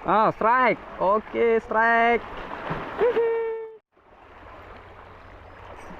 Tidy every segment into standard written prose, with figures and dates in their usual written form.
Ah, strike. Oke, strike.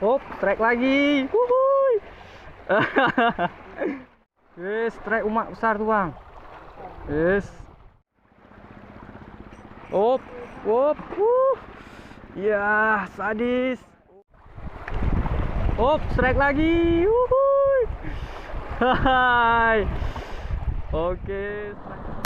Hop, strike lagi. Wuhui. Yes, strike umak besar tuh, Bang. Yes. Hop, hop. Ya, sadis. Hop, strike lagi. Wuhui. Hai. Oke, strike.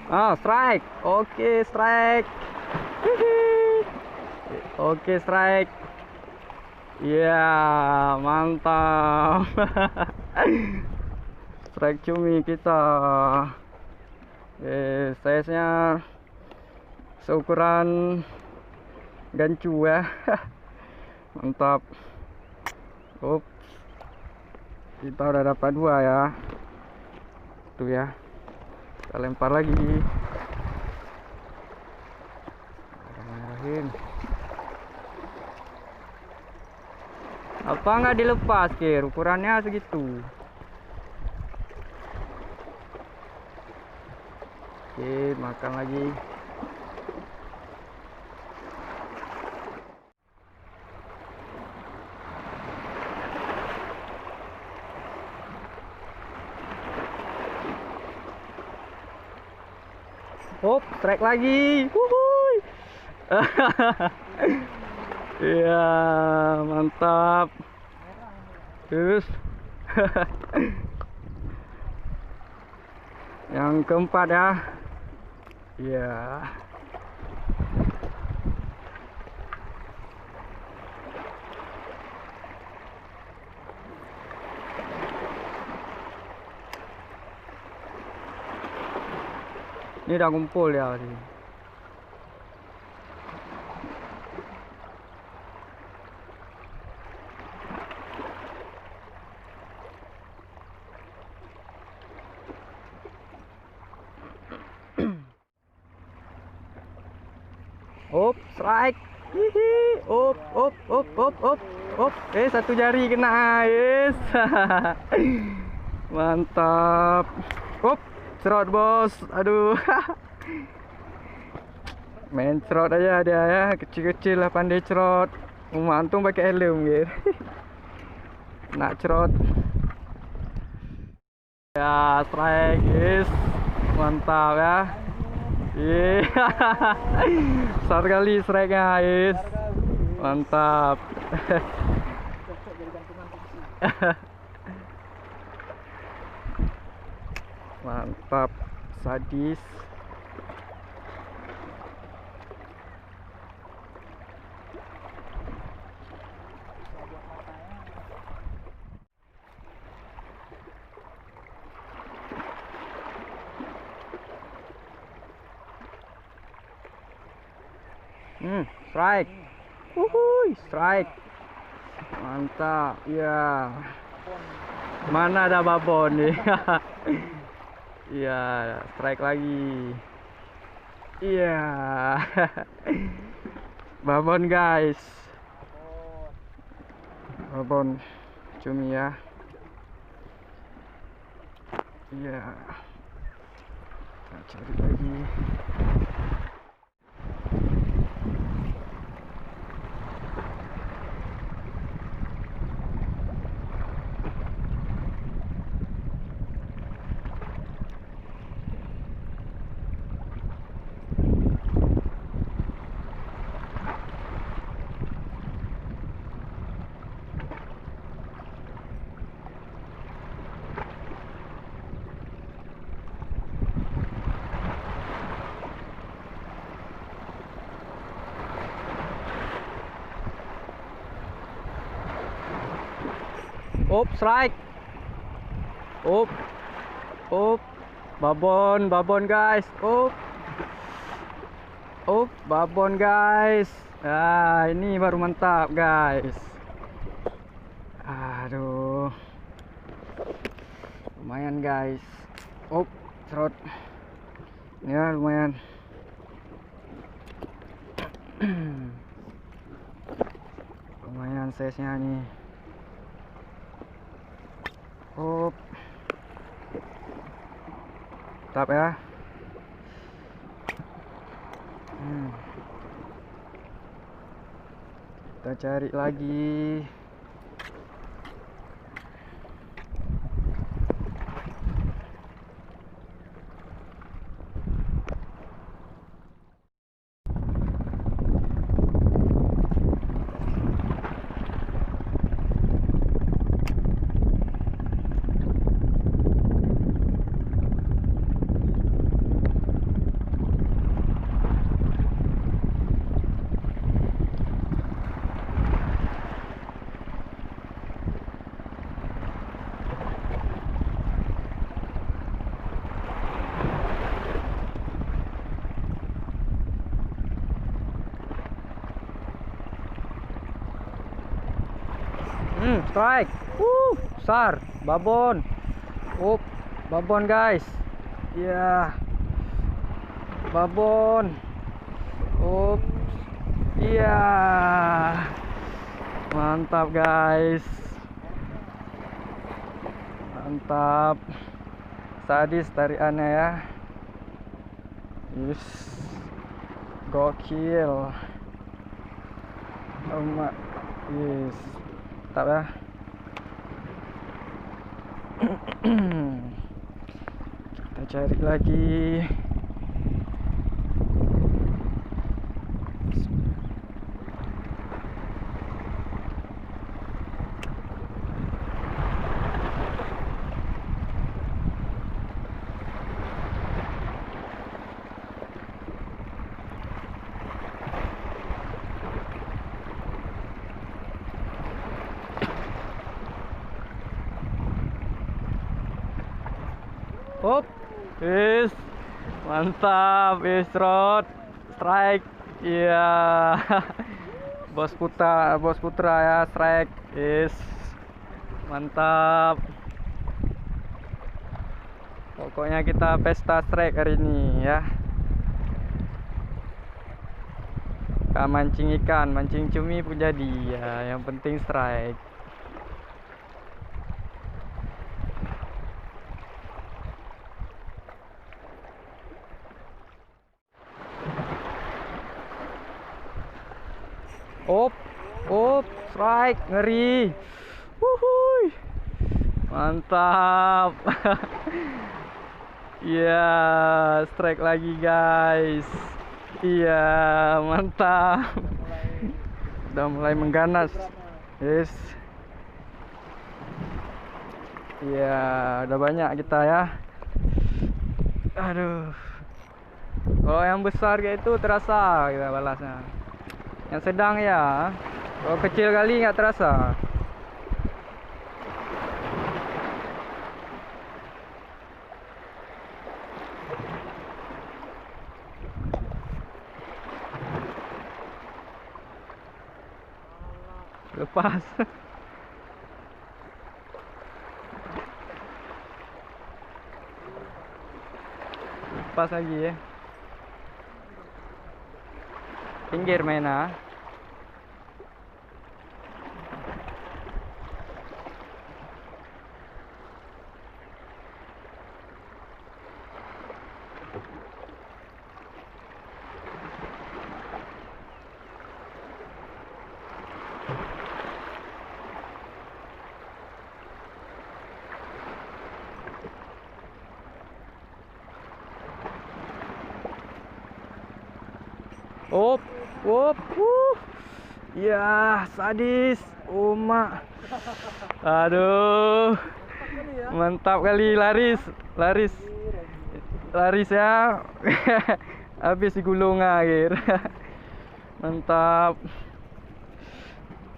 Ah, strike. Oke, strike. Oke, strike. Ya, mantap. Strike cumi kita. Size-nya seukuran gancu ya. Mantap. Ups. Kita udah dapat 2 ya. Tuh ya. Kita lempar lagi. Bismillahirrahmanirrahim. Apa nggak dilepas, Kir? Ukurannya segitu. Oke, makan lagi. Hop, strike lagi. Wuhui. Iya, mantap. Terus yang keempat ya. Iya. Ini udah ngumpul ya sih. Up, strike. Hihi. Up. Satu jari kena, yes. Mantap. Up, cerot bos. Aduh. Main cerot aja dia ya, kecil-kecil lah pandai cerot. Untung pakai helm gitu. Nak cerot. Ya, strike, yes. Mantap ya. Iya, besar kali strike-nya, guys. Mantap. Mantap, sadis. Strike. Strike. Mantap. Ya. Mana ada babon nih? Iya, strike lagi. Iya. Babon, guys. Babon cumi ya. Iya. Kita cari lagi. Up, strike. Up. Babon guys. Babon guys. Ah, ini baru mantap guys. Aduh. Lumayan guys. Cerot. Ya, lumayan. Lumayan size-nya nih. Mantap ya. Kita cari lagi. Strike. Besar. Babon. Babon guys. Iya. Babon. Iya. Mantap guys. Mantap. Sadis tariannya ya. Yes. Gokil. Yes. Mantap ya. Kita cari lagi. Yes. Mantap, Isrod. Strike. Iya. Bos Putra ya, strike. Yes. Mantap. Pokoknya kita pesta strike hari ini ya. Kita mancing ikan, mancing cumi pun jadi ya. Yang penting strike. Op, strike, ngeri. Wuhui. Mantap. Iya, strike lagi guys. Iya, mantap. Udah mulai mengganas. Yes. Iya, udah banyak kita ya. Aduh. Kalau yang besar kayak itu terasa kita balasnya. Yang sedang ya. Kalau kecil kali nggak terasa. Lepas. Lepas lagi ya. Pinggir main ah. Op, ya sadis, Uma. Aduh, mantap kali, laris ya. Habis digulung air. Mantap.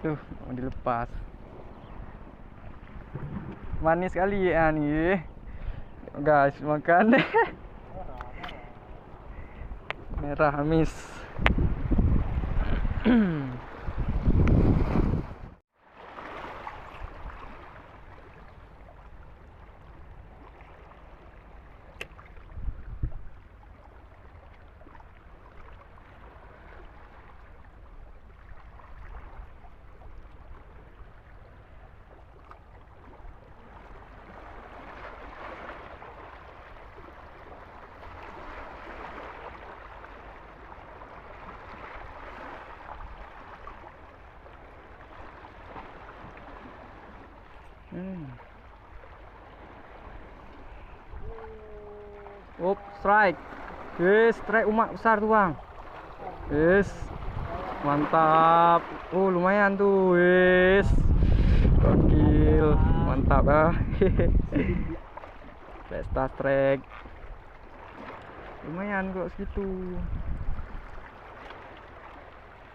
Tuh, mau dilepas. Manis kali ya nih, guys, makan. Merah amis. Op, strike. Yes, strike umak besar tuh bang. Yes, mantap. Oh lumayan tuh. Yes, gokil, mantap ah. Pesta strike. Lumayan kok segitu.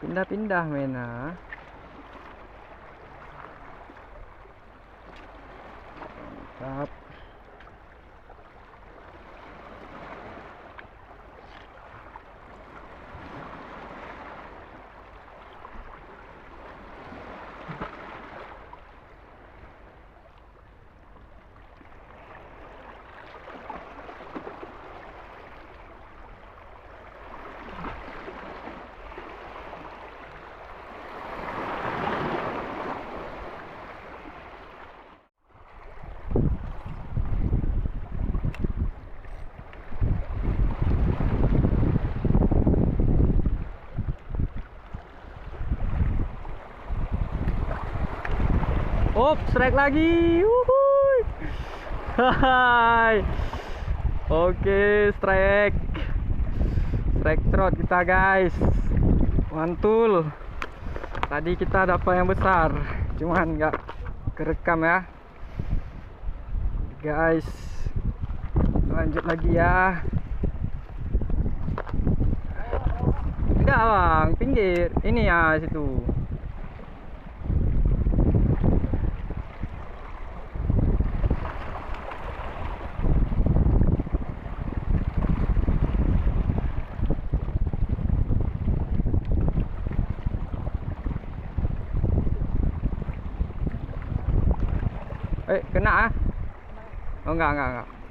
Pindah-pindah mena. Mantap. Op, strike lagi. Wuhui. Hai. Oke, strike. Strike trot kita, guys. Mantul. Tadi kita dapat yang besar, cuman nggak kerekam ya. Guys, lanjut lagi ya. Enggak, Bang, pinggir. Ini ya situ. Kena ah? Oh enggak.